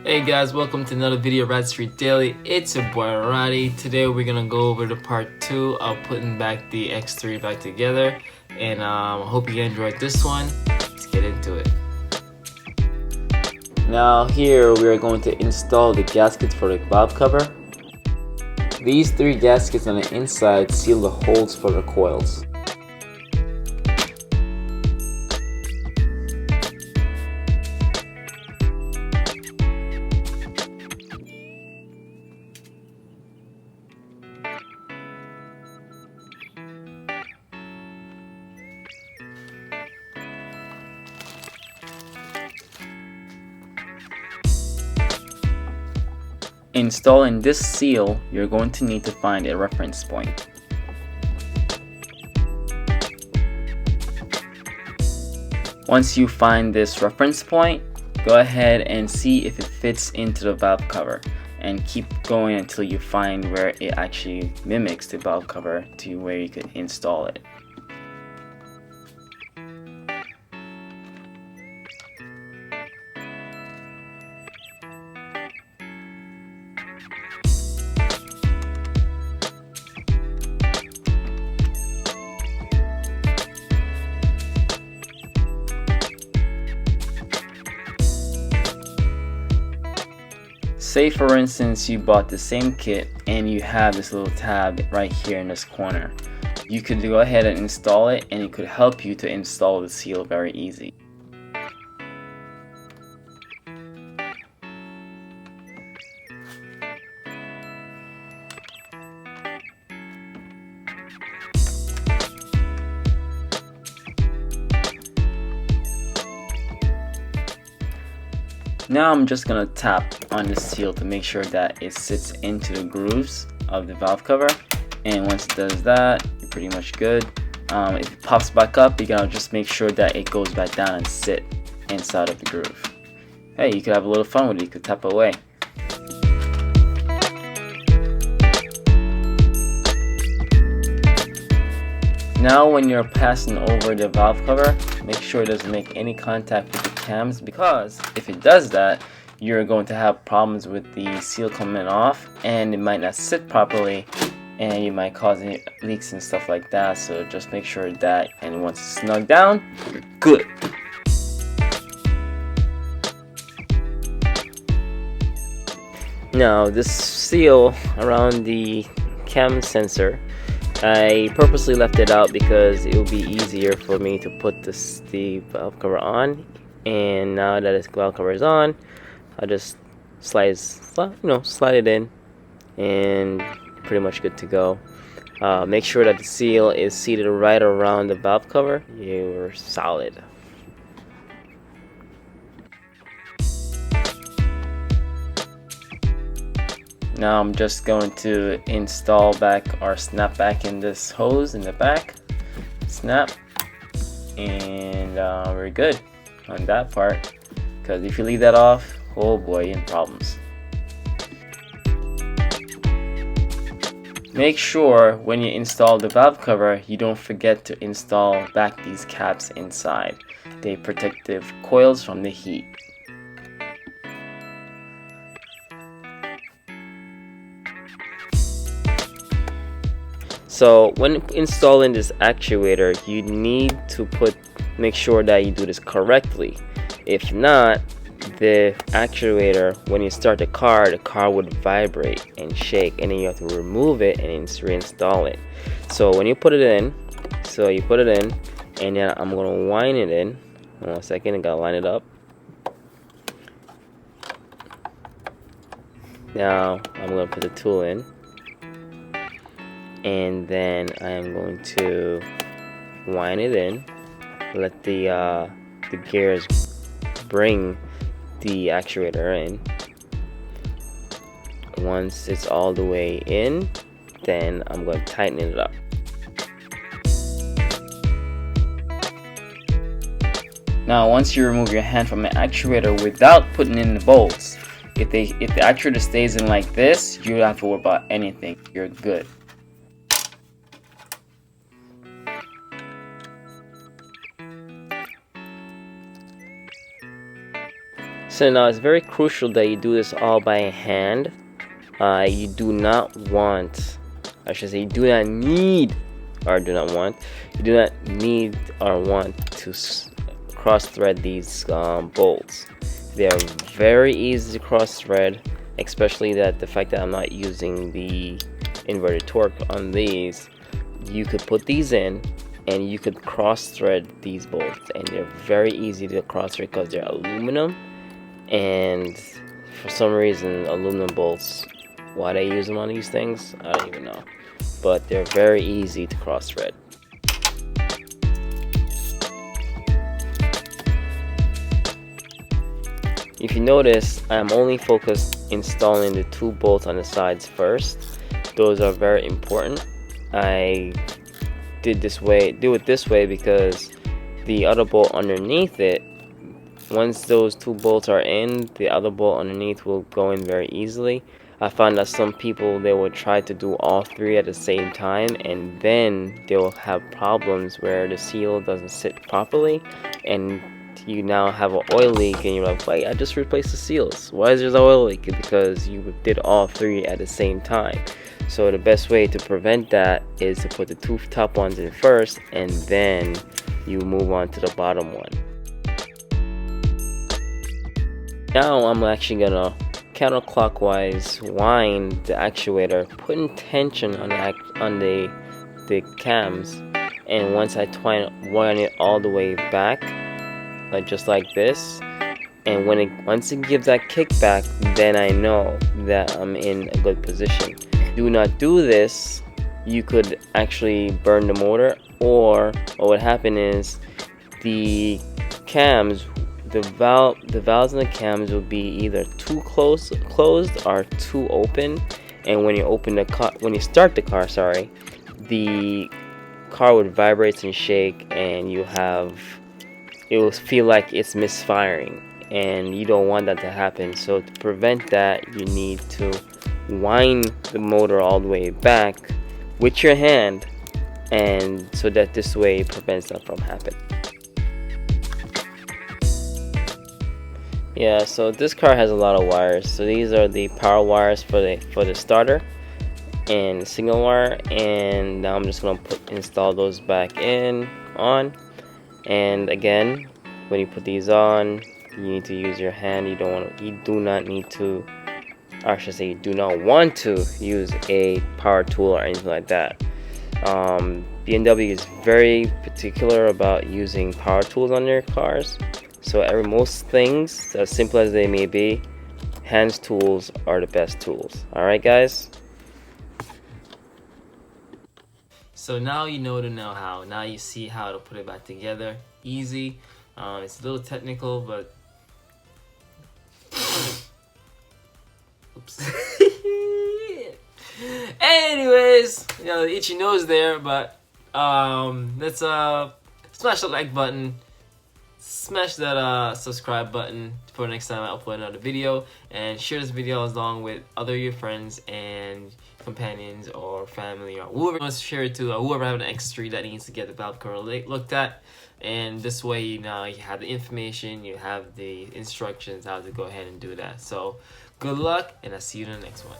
Hey guys, welcome to another video of Rad Street Daily. It's your boy Roddy. Today we're gonna go over the part 2 of putting back the X3 back together, and I hope you enjoyed this one. Let's get into it. Now here we are going to install the gaskets for the valve cover. These 3 gaskets on the inside seal the holes for the coils. Installing this seal, you're going to need to find a reference point. Once you find this reference point, go ahead and see if it fits into the valve cover, and keep going until you find where it actually mimics the valve cover to where you could install it. Say for instance you bought the same kit and you have this little tab right here in this corner. You could go ahead and install it, and it could help you to install the seal very easy. Now I'm just going to tap on the seal to make sure that it sits into the grooves of the valve cover, and once it does that, you're pretty much good. If it pops back up, you gotta just make sure that it goes back down and sit inside of the groove. Hey, you could have a little fun with it, you could tap away. Now when you're passing over the valve cover, make sure it doesn't make any contact with the cams, because if it does that, you're going to have problems with the seal coming off, and it might not sit properly, and you might cause any leaks and stuff like that. So just make sure that, and once it's snug down, you're good. Now this seal around the cam sensor, I purposely left it out because it will be easier for me to put the valve cover on. And now that the valve cover is on, I'll just slide it in, and pretty much good to go. Make sure that the seal is seated right around the valve cover. You're solid. Now I'm just going to install back or snap back in this hose in the back. Snap, and we're good on that part, because if you leave that off, oh boy, you're in problems. Make sure when you install the valve cover, you don't forget to install back these caps inside. They protect the coils from the heat. So when installing this actuator, you need to make sure that you do this correctly. If not, the actuator, when you start the car would vibrate and shake, and then you have to remove it and reinstall it. So when you put it in, and then I'm gonna wind it in. Hold on a second, I gotta line it up. Now I'm gonna put the tool in, and then I am going to wind it in. Let the gears bring the actuator in. Once it's all the way in, then I'm going to tighten it up. Now once you remove your hand from the actuator without putting in the bolts, if the actuator stays in like this, you don't have to worry about anything. You're good. So now it's very crucial that you do this all by hand. You do not want, I should say, you do not need, or do not want, you do not need or want to cross thread these bolts. They are very easy to cross thread, especially the fact that I'm not using the inverted torque on these. You could put these in and you could cross thread these bolts, and they're very easy to cross thread because they're aluminum, and for some reason aluminum bolts, why they use them on these things, I don't even know, but they're very easy to cross thread. If you notice, I'm only focused installing the 2 bolts on the sides first. Those are very important. I do it this way because the other bolt underneath it, once those 2 bolts are in, the other bolt underneath will go in very easily. I found that some people, they will try to do all 3 at the same time, and then they will have problems where the seal doesn't sit properly, and you now have an oil leak, and you're like, wait, I just replaced the seals, why is there an oil leak? Because you did all 3 at the same time. So the best way to prevent that is to put the 2 top ones in first, and then you move on to the bottom one. Now I'm actually gonna counterclockwise wind the actuator, putting tension on the cams, and once I wind it all the way back, just like this, and once it gives that kickback, then I know that I'm in a good position. Do not do this, you could actually burn the motor, or what would happen is the cams, the valves in the cams will be either too closed or too open, and when you start the car, the car would vibrate and shake, and it will feel like it's misfiring, and you don't want that to happen. So to prevent that, you need to wind the motor all the way back with your hand, and so that this way it prevents that from happening. Yeah, so this car has a lot of wires. So these are the power wires for the starter and the signal wire, and now I'm just gonna install those back on. And again, when you put these on, you need to use your hand. You do not want to use a power tool or anything like that. BMW is very particular about using power tools on their cars. So most things, as simple as they may be, hands tools are the best tools. Alright guys? So now you know the know-how. Now you see how to put it back together. Easy. It's a little technical, but oops. Anyways, you know, the itchy nose there, but let's smash the like button, smash that subscribe button for next time I upload another video, and share this video along with other your friends and companions or family or whoever wants to share it to, or whoever have an X3 that needs to get the valve cover looked at. And this way, now you have the information, you have the instructions how to go ahead and do that. So good luck, and I'll see you in the next one.